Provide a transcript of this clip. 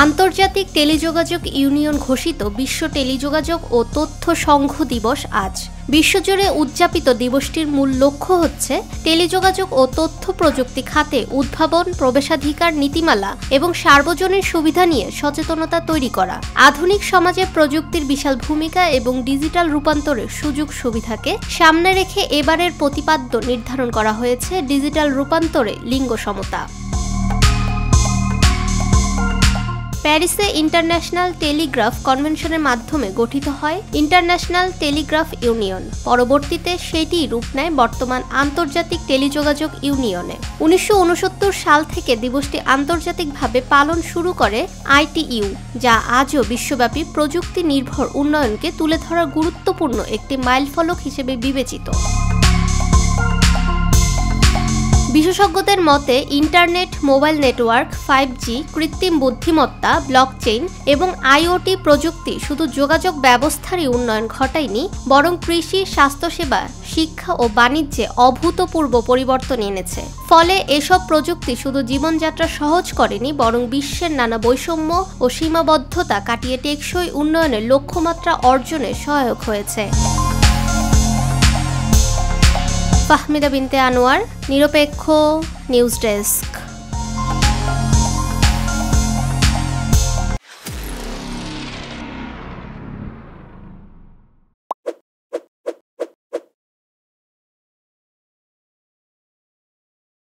আন্তর্জাতিক টেলিযোগাযোগ ইউনিয়ন ঘোষিত বিশ্ব টেলিযোগাযোগ ও তথ্য সংঘ দিবস আজ। বিশ্বজুড়ে উদযাপিত দিবসটির মূল লক্ষ্য হচ্ছে টেলিযোগাযোগ ও তথ্য প্রযুক্তি খাতে উদ্ভাবন, প্রবেশাধিকার নীতিমালা এবং সার্বজনীন সুবিধা নিয়ে সচেতনতা তৈরি করা। আধুনিক সমাজে প্রযুক্তির বিশাল ভূমিকা এবং ডিজিটাল রূপান্তরের সুযোগ সুবিধাকে সামনে রেখে এবারের প্রতিপাদ্য নির্ধারণ করা হয়েছে ডিজিটাল রূপান্তরে লিঙ্গ সমতা। প্যারিসে ইন্টারন্যাশনাল টেলিগ্রাফ কনভেনশনের মাধ্যমে গঠিত হয় ইন্টারন্যাশনাল টেলিগ্রাফ ইউনিয়ন। পরবর্তীতে সেটি রূপ নেয় বর্তমান আন্তর্জাতিক টেলিযোগাযোগ ইউনিয়নে। 1969 সাল থেকে দিবসটি আন্তর্জাতিকভাবে পালন শুরু করে ITU, যা আজও বিশ্বব্যাপী প্রযুক্তি নির্ভর উন্নয়নকে তুলে ধরার গুরুত্বপূর্ণ একটি মাইলফলক হিসেবে বিবেচিত। বিশেষজ্ঞদের মতে ইন্টারনেট, মোবাইল নেটওয়ার্ক, 5G, কৃত্রিম বুদ্ধিমত্তা, ব্লকচেইন এবং IoT প্রযুক্তি শুধু যোগাযোগ ব্যবস্থারই উন্নয়ন ঘটায়নি, বরং কৃষি, স্বাস্থ্যসেবা, শিক্ষা ও বাণিজ্যে অভূতপূর্ব পরিবর্তন এনেছে। ফলে এসব প্রযুক্তি শুধু জীবনযাত্রা সহজ করেনি, বরং বিশ্বের নানা বৈষম্য ও সীমাবদ্ধতা কাটিয়ে টেকসই উন্নয়নের লক্ষ্যমাত্রা অর্জনে সহায়ক হয়েছে। ফাহমিদা বিনতে আনোয়ার, নিরপেক্ষ নিউজ ডেস্ক।